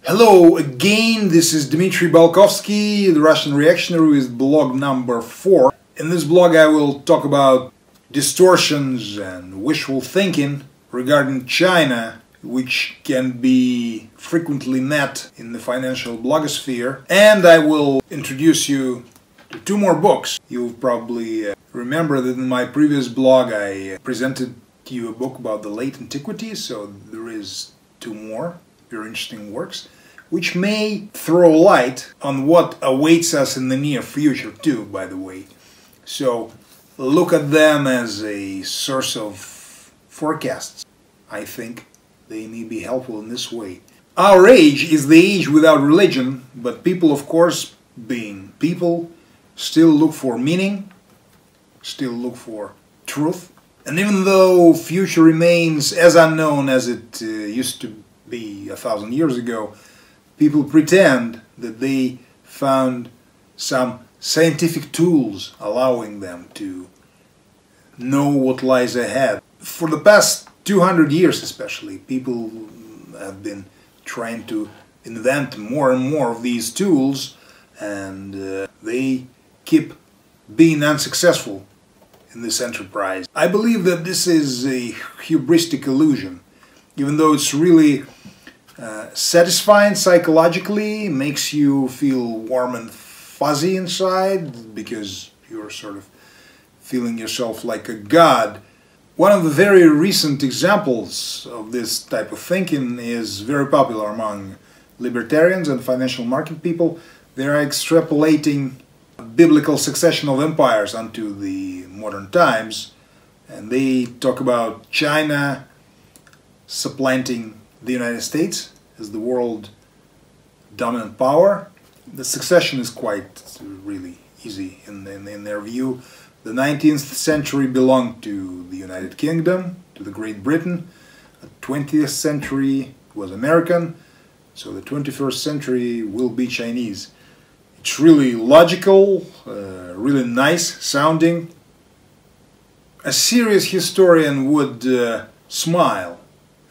Hello again, this is Dmitriy Balkovskiy, the Russian Reactionary, with blog number 4. In this blog I will talk about distortions and wishful thinking regarding China, which can be frequently met in the financial blogosphere. And I will introduce you to 2 more books. You'll probably remember that in my previous blog I presented to you a book about the late antiquity, so there is 2 more very interesting works, which may throw light on what awaits us in the near future too, by the way. So look at them as a source of forecasts. I think they may be helpful in this way. Our age is the age without religion, but people, of course, being people, still look for meaning, still look for truth. And even though future remains as unknown as it used to be 1,000 years ago, people pretend that they found some scientific tools allowing them to know what lies ahead. For the past 200 years especially, people have been trying to invent more and more of these tools, and they keep being unsuccessful in this enterprise. I believe that this is a hubristic illusion, even though it's really satisfying psychologically, makes you feel warm and fuzzy inside because you're sort of feeling yourself like a god. One of the very recent examples of this type of thinking is very popular among libertarians and financial market people. They are extrapolating biblical succession of empires onto the modern times, and they talk about China supplanting the United States as the world dominant power. The succession is quite really easy in their view. The 19th century belonged to the United Kingdom, to the Great Britain. The 20th century was American, so the 21st century will be Chinese. It's really logical, really nice sounding. A serious historian would smile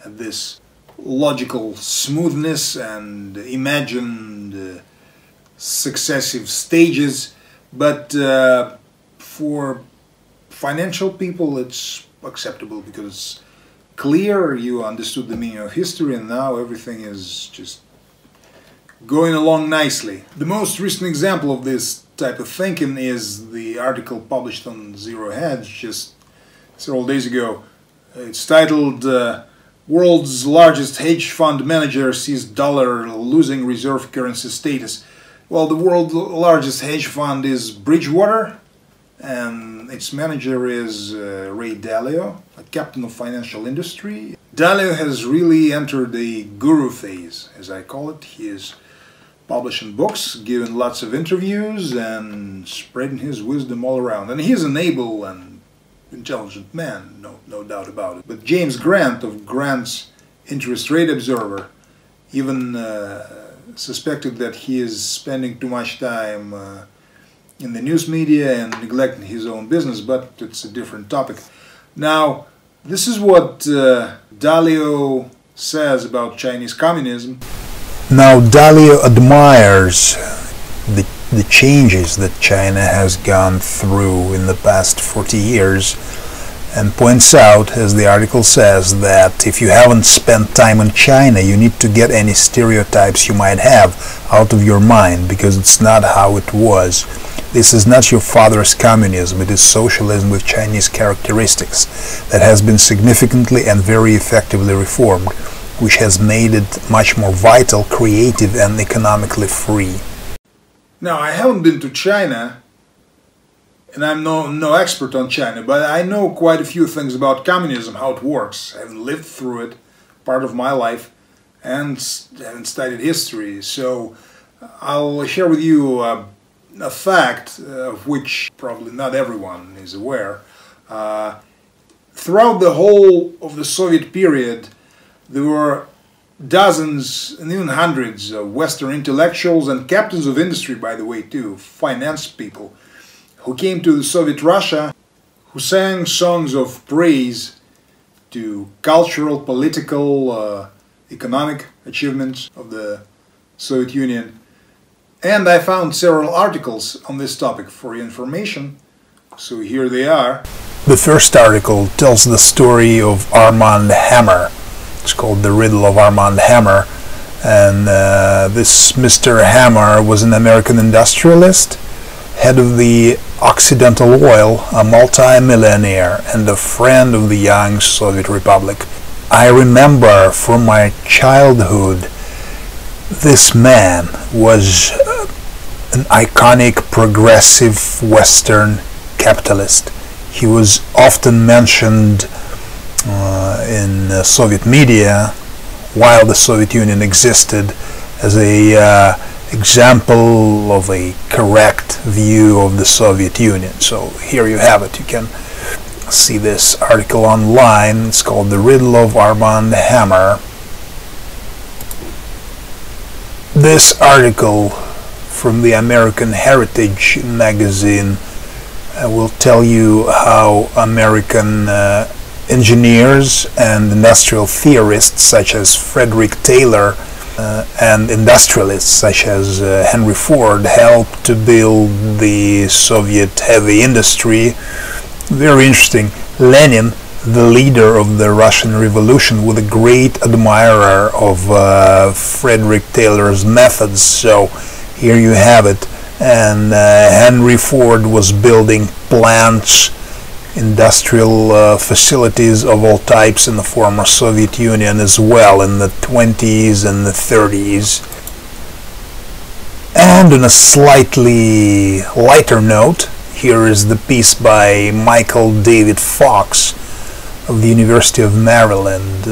at this logical smoothness and imagined successive stages, but for financial people it's acceptable because it's clear, you understood the meaning of history, and now everything is just going along nicely. The most recent example of this type of thinking is the article published on Hedge just several days ago. It's titled World's Largest Hedge Fund Manager Sees Dollar Losing Reserve Currency Status. Well, the world's largest hedge fund is Bridgewater, and its manager is Ray Dalio, a captain of financial industry. Dalio has really entered the guru phase, as I call it. He is publishing books, giving lots of interviews, and spreading his wisdom all around. And he is an able and intelligent man, no doubt about it. But James Grant of Grant's Interest Rate Observer even suspected that he is spending too much time in the news media and neglecting his own business, but it's a different topic. Now, this is what Dalio says about Chinese communism. Now, Dalio admires the changes that China has gone through in the past 40 years and points out, as the article says, that if you haven't spent time in China, you need to get any stereotypes you might have out of your mind, because it's not how it was. This is not your father's communism, it is socialism with Chinese characteristics that has been significantly and very effectively reformed, which has made it much more vital, creative, and economically free. Now, I haven't been to China, and I'm no expert on China, but I know quite a few things about communism, how it works. I haven't lived through it, part of my life, and haven't studied history. So I'll share with you a fact of which probably not everyone is aware. Throughout the whole of the Soviet period, there were dozens and even hundreds of Western intellectuals and captains of industry, by the way, too, finance people, who came to the Soviet Russia, who sang songs of praise to cultural, political, economic achievements of the Soviet Union, and I found several articles on this topic for your information, so here they are. The first article tells the story of Armand Hammer. It's called The Riddle of Armand Hammer, and this Mr. Hammer was an American industrialist, head of the Occidental Oil, a multi-millionaire, and a friend of the young Soviet Republic. I remember from my childhood this man was an iconic progressive Western capitalist. He was often mentioned in Soviet media while the Soviet Union existed as a example of a correct view of the Soviet Union. So here you have it. You can see this article online. It's called The Riddle of Armand Hammer. This article from the American Heritage magazine will tell you how American engineers and industrial theorists such as Frederick Taylor and industrialists such as Henry Ford helped to build the Soviet heavy industry. Very interesting. Lenin, the leader of the Russian Revolution, was a great admirer of Frederick Taylor's methods. So here you have it. And Henry Ford was building plants, industrial facilities of all types in the former Soviet Union as well in the 20s and the 30s. And on a slightly lighter note, here is the piece by Michael David Fox of the University of Maryland,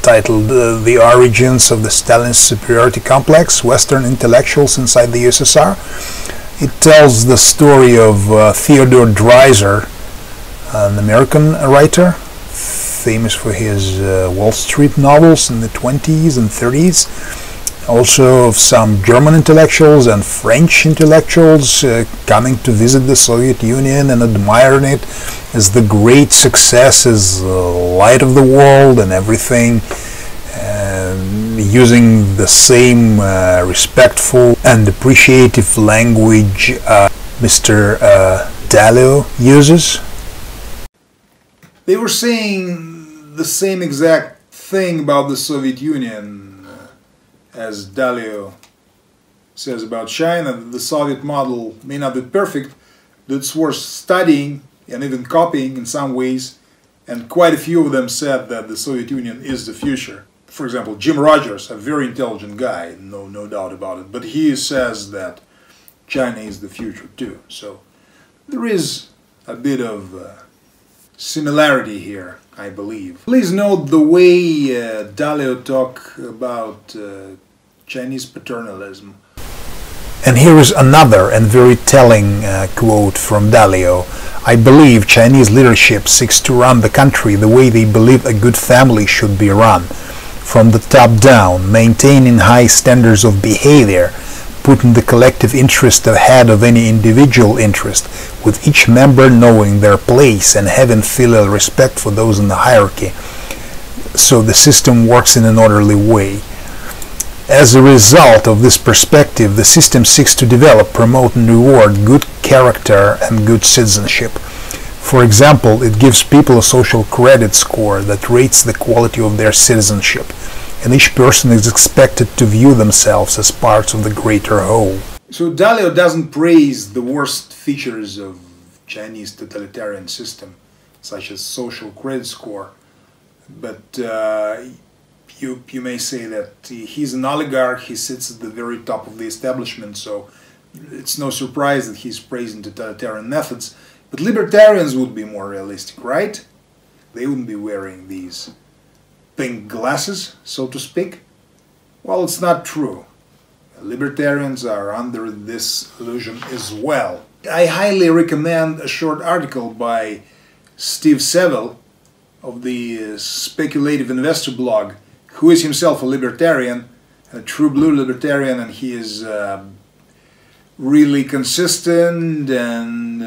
titled The Origins of the Stalin Superiority Complex, Western Intellectuals Inside the USSR. It tells the story of Theodore Dreiser, an American writer, famous for his Wall Street novels in the 20s and 30s. Also of some German intellectuals and French intellectuals coming to visit the Soviet Union and admiring it as the great success, as light of the world and everything, using the same respectful and appreciative language Mr. Dalio uses. They were saying the same exact thing about the Soviet Union as Dalio says about China, that the Soviet model may not be perfect, but it's worth studying and even copying in some ways, and quite a few of them said that the Soviet Union is the future. For example, Jim Rogers, a very intelligent guy, no doubt about it, but he says that China is the future too. So there is a bit of similarity here, I believe. Please note the way Dalio talk about Chinese paternalism. And here is another and very telling quote from Dalio. I believe Chinese leadership seeks to run the country the way they believe a good family should be run, from the top down, maintaining high standards of behavior, putting the collective interest ahead of any individual interest, with each member knowing their place and having filial respect for those in the hierarchy, so the system works in an orderly way. As a result of this perspective, the system seeks to develop, promote and reward good character and good citizenship. For example, it gives people a social credit score that rates the quality of their citizenship, and each person is expected to view themselves as parts of the greater whole. So Dalio doesn't praise the worst features of Chinese totalitarian system, such as social credit score, but you may say that he's an oligarch, he sits at the very top of the establishment, so it's no surprise that he's praising totalitarian methods. But libertarians would be more realistic, right? They wouldn't be wearing these pink glasses, so to speak. Well, it's not true. Libertarians are under this illusion as well. I highly recommend a short article by Steve Seville of the Speculative Investor blog, who is himself a libertarian, a true blue libertarian, and he is really consistent and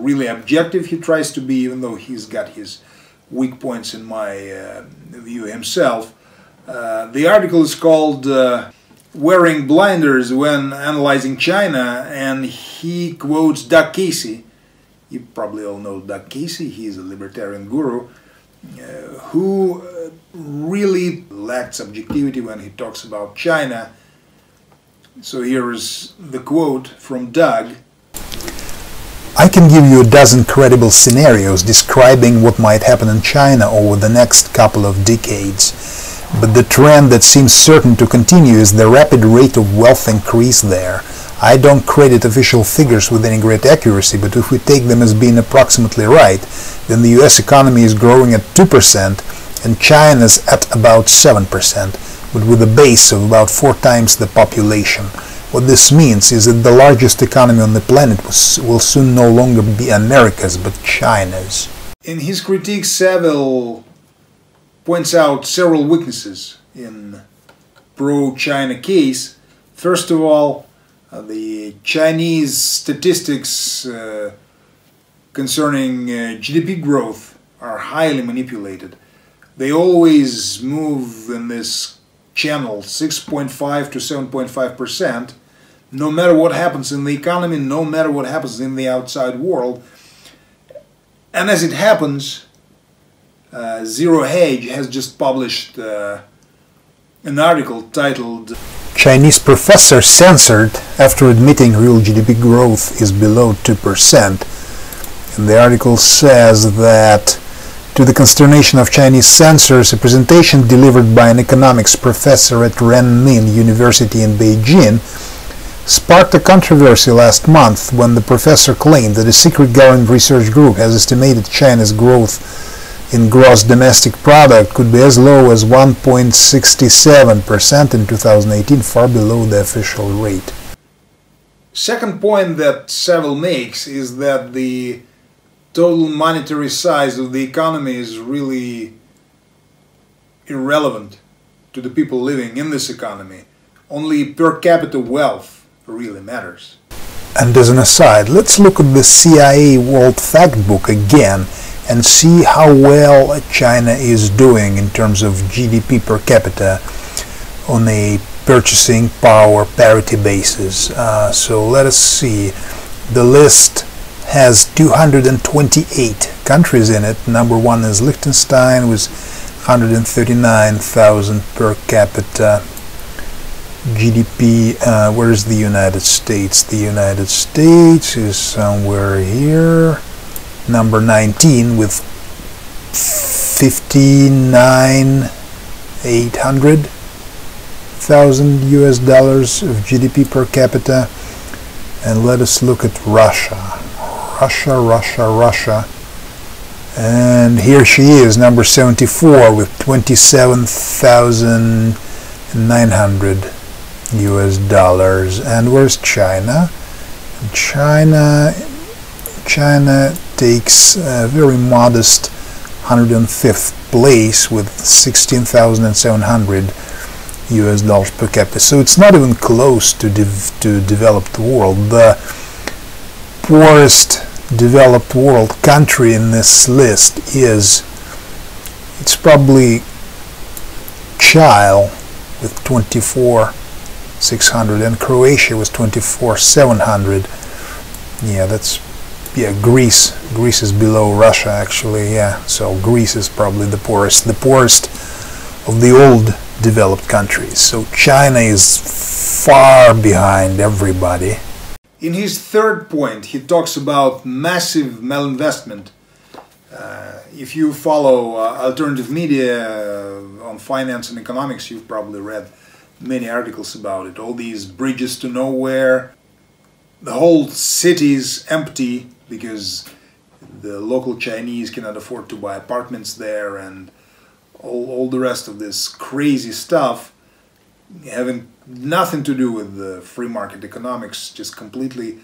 really objective. He tries to be, even though he's got his weak points in my view himself. The article is called wearing blinders when analyzing China, and he quotes Doug Casey. You probably all know Doug Casey. He is a libertarian guru who really lacked subjectivity when he talks about China. So here is the quote from Doug. I can give you a dozen credible scenarios describing what might happen in China over the next couple of decades. But the trend that seems certain to continue is the rapid rate of wealth increase there. I don't credit official figures with any great accuracy, but if we take them as being approximately right, then the US economy is growing at 2% and China's at about 7%, but with a base of about 4 times the population. What this means is that the largest economy on the planet will soon no longer be America's, but China's. In his critique, Saville points out several weaknesses in pro-China case. First of all, the Chinese statistics concerning GDP growth are highly manipulated. They always move in this channel 6.5 to 7.5%, no matter what happens in the economy, no matter what happens in the outside world. And as it happens, Hedge has just published an article titled Chinese professor censored after admitting real GDP growth is below 2%. And the article says that, to the consternation of Chinese censors, a presentation delivered by an economics professor at Renmin University in Beijing sparked a controversy last month when the professor claimed that a secret government research group has estimated China's growth in gross domestic product could be as low as 1.67% in 2018, far below the official rate. Second point that Saville makes is that the total monetary size of the economy is really irrelevant to the people living in this economy. Only per capita wealth really matters. And as an aside, let's look at the CIA World Factbook again and see how well China is doing in terms of GDP per capita on a purchasing power parity basis. So let us see. The list has 228 countries in it. Number one is Liechtenstein with 139,000 per capita GDP. Where is the United States? The United States is somewhere here. Number 19 with 59,800,000 US dollars of GDP per capita. And let us look at Russia. Russia. And here she is, number 74 with 27,900 US dollars. And where's China? China takes a very modest 105th place with 16,700 US dollars per capita. So it's not even close to developed world. The poorest developed world country in this list it's probably Chile with 24,600, and Croatia was 24,700. Greece is below Russia, actually. So Greece is probably the poorest of the old developed countries. So China is far behind everybody. In his third point, he talks about massive malinvestment. If you follow alternative media on finance and economics, you've probably read many articles about it. All these bridges to nowhere, the whole city's empty because the local Chinese cannot afford to buy apartments there, and all the rest of this crazy stuff having nothing to do with the free market economics, just completely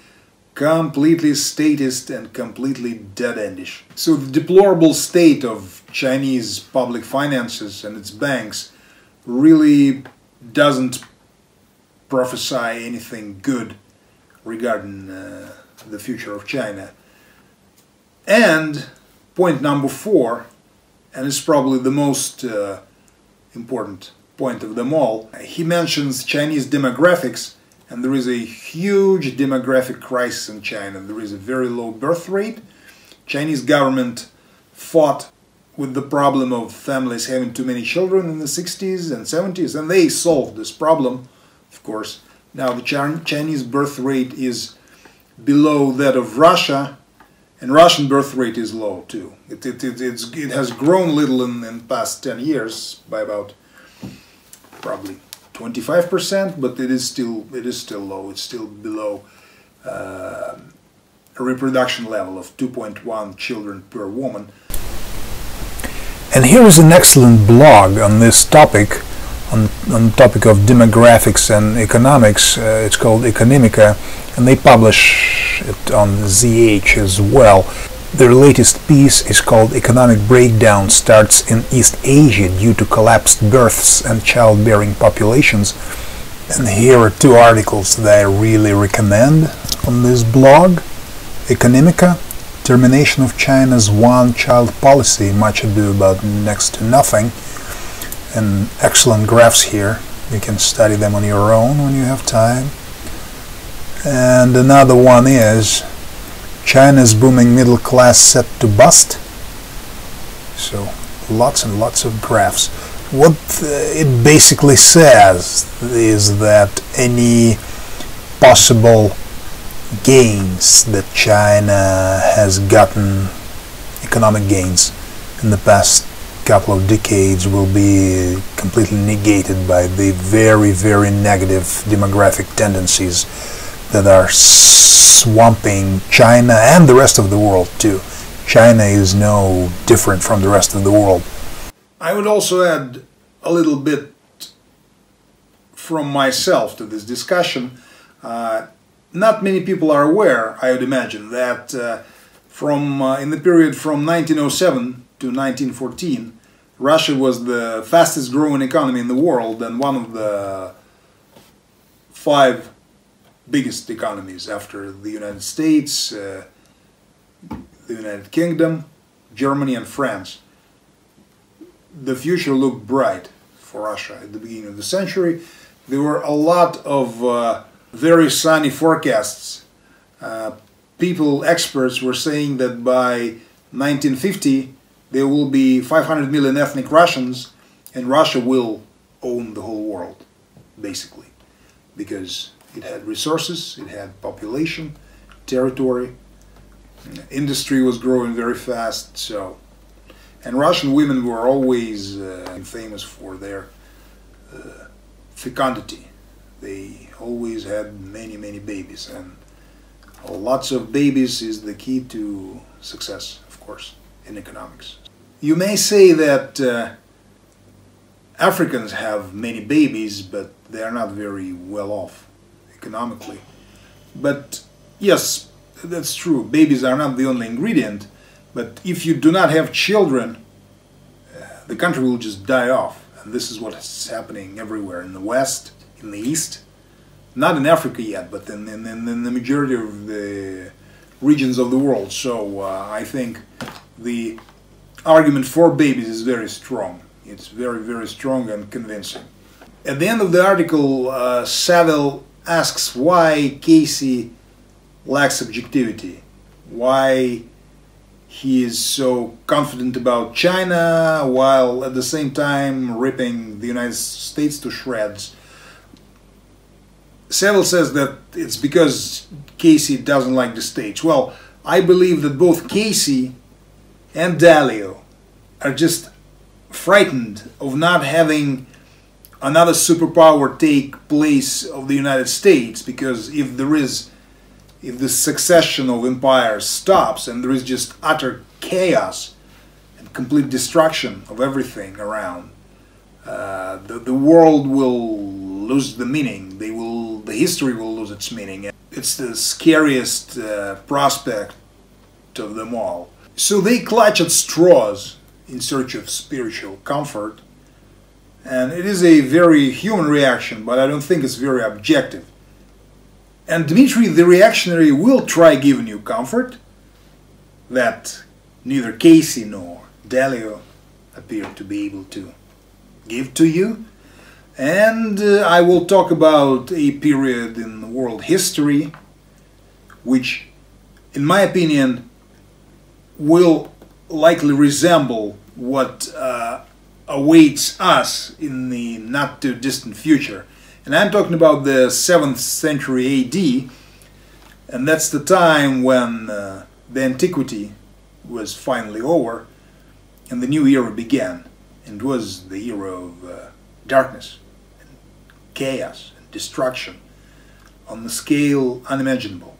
statist and completely dead-endish. So the deplorable state of Chinese public finances and its banks really doesn't prophesy anything good regarding the future of China. And point number 4, and it's probably the most important point of them all. He mentions Chinese demographics, and there is a huge demographic crisis in China. There is a very low birth rate. Chinese government fought with the problem of families having too many children in the 60s and 70s, and they solved this problem, of course. Now the Chinese birth rate is below that of Russia, and Russian birth rate is low too. It has grown little in the past 10 years by about probably 25%, but it is still low. It's still below a reproduction level of 2.1 children per woman. And here is an excellent blog on this topic, on the topic of demographics and economics. It's called Economica, and they publish it on ZH as well. Their latest piece is called Economic Breakdown Starts in East Asia Due to Collapsed Births and Childbearing Populations. And here are two articles that I really recommend on this blog. Economica, Termination of China's One-Child Policy, Much Ado About Next to Nothing. And excellent graphs here. You can study them on your own when you have time. And another one is China's booming middle class set to bust. So lots and lots of graphs. What it basically says is that any possible gains that China has gotten, economic gains, in the past couple of decades will be completely negated by the very, very negative demographic tendencies that are swamping China and the rest of the world too. China is no different from the rest of the world. I would also add a little bit from myself to this discussion. Not many people are aware, I would imagine, that in the period from 1907 to 1914, Russia was the fastest growing economy in the world and one of the 5 biggest economies after the United States, the United Kingdom, Germany and France. The future looked bright for Russia at the beginning of the century. There were a lot of very sunny forecasts. Experts were saying that by 1950 there will be 500 million ethnic Russians and Russia will own the whole world, basically, because it had resources, it had population, territory, industry was growing very fast. So, and Russian women were always famous for their fecundity. They always had many, many babies, and lots of babies is the key to success, of course, in economics. You may say that Africans have many babies, but they are not very well off economically. But yes, that's true. Babies are not the only ingredient, but if you do not have children, the country will just die off. And this is what is happening everywhere in the West, in the East. Not in Africa yet, but in the majority of the regions of the world. So I think the argument for babies is very strong. It's very, very strong and convincing. At the end of the article, Saville asks why Casey lacks objectivity, why he is so confident about China while at the same time ripping the United States to shreds. Saville says that it's because Casey doesn't like the States. Well, I believe that both Casey and Dalio are just frightened of not having another superpower take place of the United States, because if the succession of empires stops and there is just utter chaos and complete destruction of everything around, the world will lose the meaning. The history will lose its meaning. It's the scariest prospect of them all. So they clutch at straws in search of spiritual comfort, and it is a very human reaction, but I don't think it's very objective. And Dmitry the Reactionary will try giving you comfort that neither Casey nor Dalio appear to be able to give to you. And I will talk about a period in world history which, in my opinion, will likely resemble what awaits us in the not too distant future. And I'm talking about the 7th century AD, and that's the time when the antiquity was finally over and the new era began. And it was the era of darkness, and chaos, and destruction on the scale unimaginable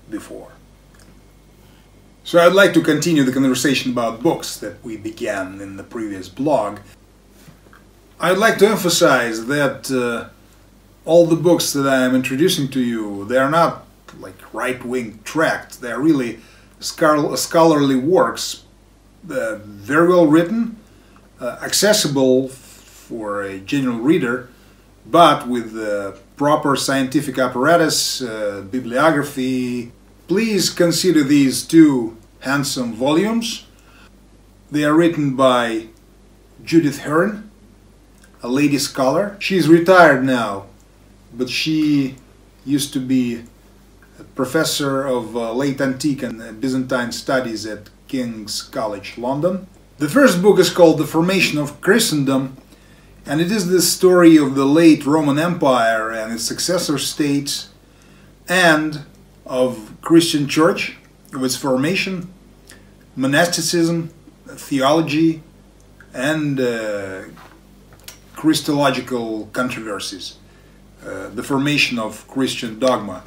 before. So I'd like to continue the conversation about books that we began in the previous blog. I'd like to emphasize that all the books that I'm introducing to you, they are not like right-wing tracts. They are really scholarly works, very well written, accessible for a general reader, but with proper scientific apparatus, bibliography. Please consider these two handsome volumes. They are written by Judith Herron, a lady scholar. She's retired now, but she used to be a professor of late antique and Byzantine studies at King's College London. The first book is called The Formation of Christendom, and it is the story of the late Roman Empire and its successor states, and of Christian Church, of its formation, monasticism, theology, and Christological controversies, the formation of Christian dogma.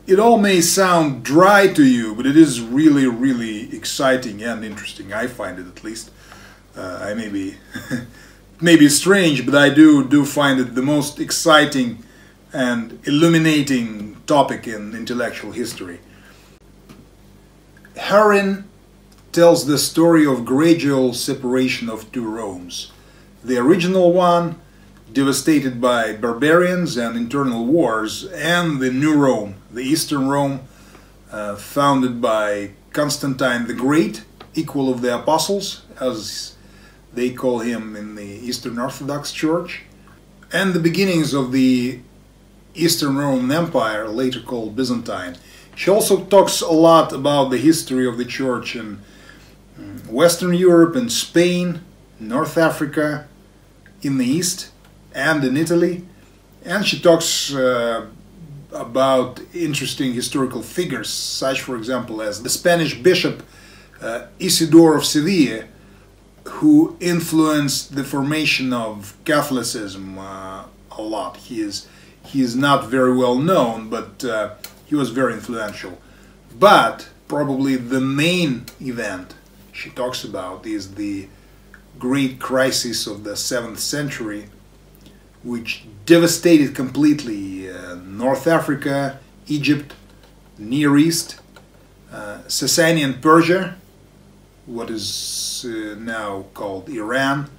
It all may sound dry to you, but it is really, really exciting and interesting. I find it, at least. I may be, maybe strange, but I do find it the most exciting and illuminating topic in intellectual history. Herron tells the story of gradual separation of two Romes. The original one, devastated by barbarians and internal wars, and the new Rome, the Eastern Rome, founded by Constantine the Great, equal of the Apostles, as they call him in the Eastern Orthodox Church, and the beginnings of the Eastern Roman Empire, later called Byzantine. She also talks a lot about the history of the Church in Western Europe and Spain, North Africa, in the East, and in Italy. And she talks about interesting historical figures, such, for example, as the Spanish bishop Isidore of Seville, who influenced the formation of Catholicism a lot. He is not very well known, but he was very influential. But probably the main event she talks about is the great crisis of the 7th century, which devastated completely North Africa, Egypt, Near East, Sasanian Persia, what is now called Iran,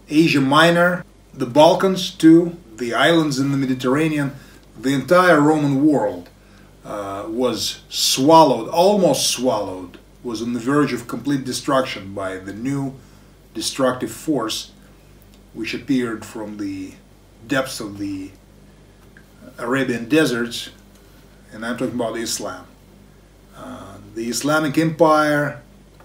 Asia Minor, the Balkans too, the islands in the Mediterranean. The entire Roman world was swallowed, almost swallowed, was on the verge of complete destruction by the new destructive force which appeared from the depths of the Arabian deserts, and I'm talking about Islam. The Islamic Empire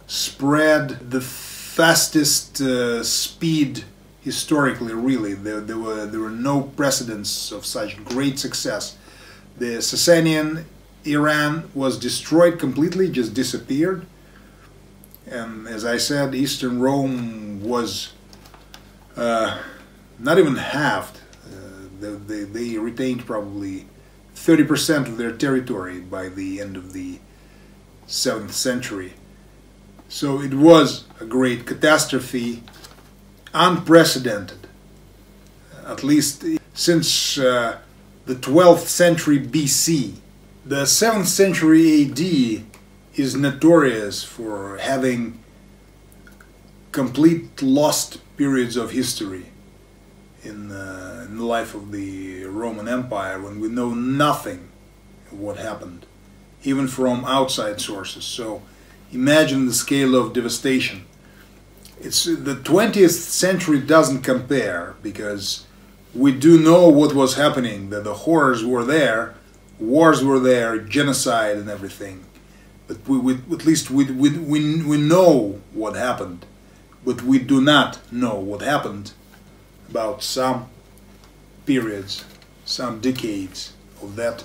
spread the fastest speed historically, really. There were no precedents of such great success. The Sasanian Iran was destroyed completely, just disappeared. And as I said, Eastern Rome was not even halved. They retained probably 30% of their territory by the end of the 7th century. So it was a great catastrophe, unprecedented, at least since the 12th century BC. The 7th century AD is notorious for having complete lost periods of history in the life of the Roman Empire, when we know nothing of what happened, even from outside sources. So imagine the scale of devastation. It's the 20th century doesn't compare, because we do know what was happening, that the horrors were there, wars were there, genocide and everything. But at least we know what happened, but we do not know what happened about some periods, some decades of that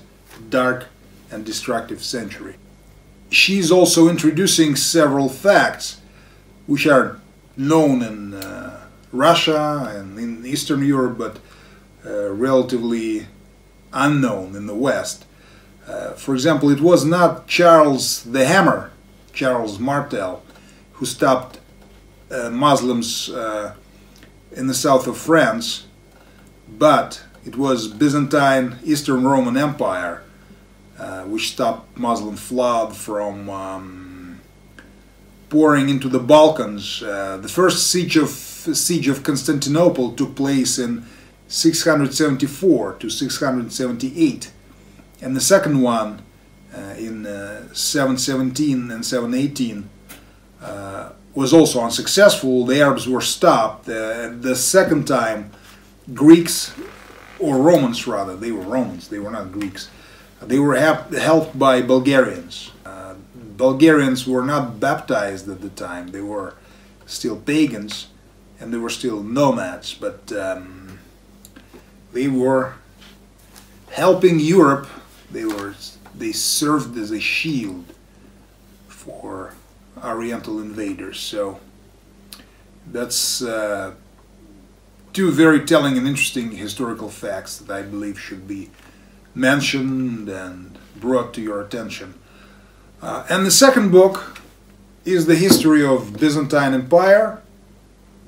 dark and destructive century. She's also introducing several facts which are known in Russia and in Eastern Europe, but relatively unknown in the West. For example, it was not Charles the Hammer, Charles Martel, who stopped Muslims in the south of France, but it was Byzantine Eastern Roman Empire which stopped Muslim flood from pouring into the Balkans. The first siege of Constantinople took place in 674 to 678, and the second one in 717 and 718 was also unsuccessful. The Arabs were stopped. The second time, Greeks, or Romans rather, they were Romans, they were not Greeks, they were helped by Bulgarians. Bulgarians were not baptized at the time, they were still pagans and they were still nomads, but they were helping Europe. They served as a shield for Oriental invaders. So that's two very telling and interesting historical facts that I believe should be mentioned and brought to your attention. And the second book is the history of Byzantine Empire,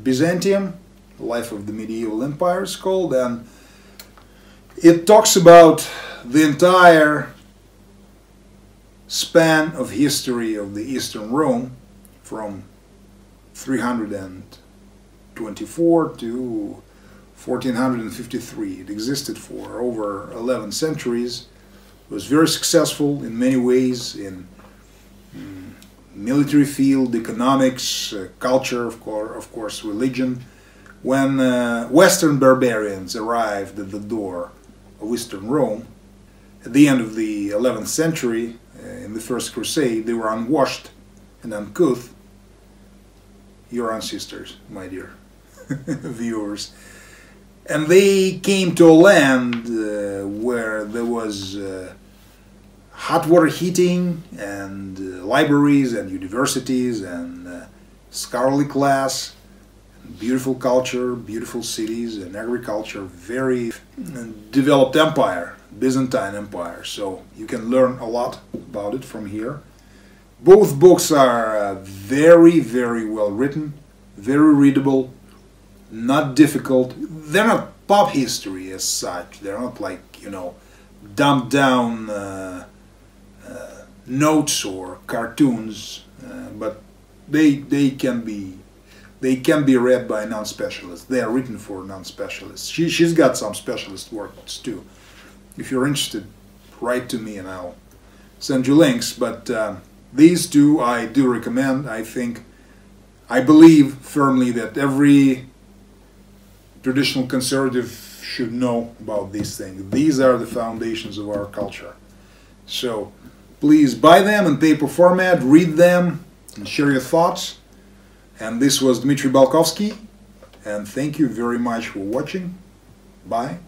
Byzantium, the life of the medieval empire is called, and it talks about the entire span of history of the Eastern Rome from 324 to 1453. It existed for over 11 centuries. It was very successful in many ways, in military field, economics, culture, of course, religion. When Western barbarians arrived at the door of Eastern Rome, at the end of the 11th century, in the First Crusade, they were unwashed and uncouth. Your ancestors, my dear viewers. And they came to a land where there was hot water heating and libraries and universities and scholarly class, and beautiful culture, beautiful cities and agriculture, very developed empire, Byzantine Empire. So you can learn a lot about it from here. Both books are very, very well written, very readable, not difficult. They're not pop history as such. They're not like, you know, dumbed down notes or cartoons, but they can be read by non-specialists. They are written for non-specialists. She's got some specialist works too. If you're interested, write to me and I'll send you links. But these two I do recommend. I believe firmly that every traditional conservative should know about these things. These are the foundations of our culture. So please buy them in paper format, read them, and share your thoughts. And this was Dmitry Balkovskiy, and thank you very much for watching. Bye.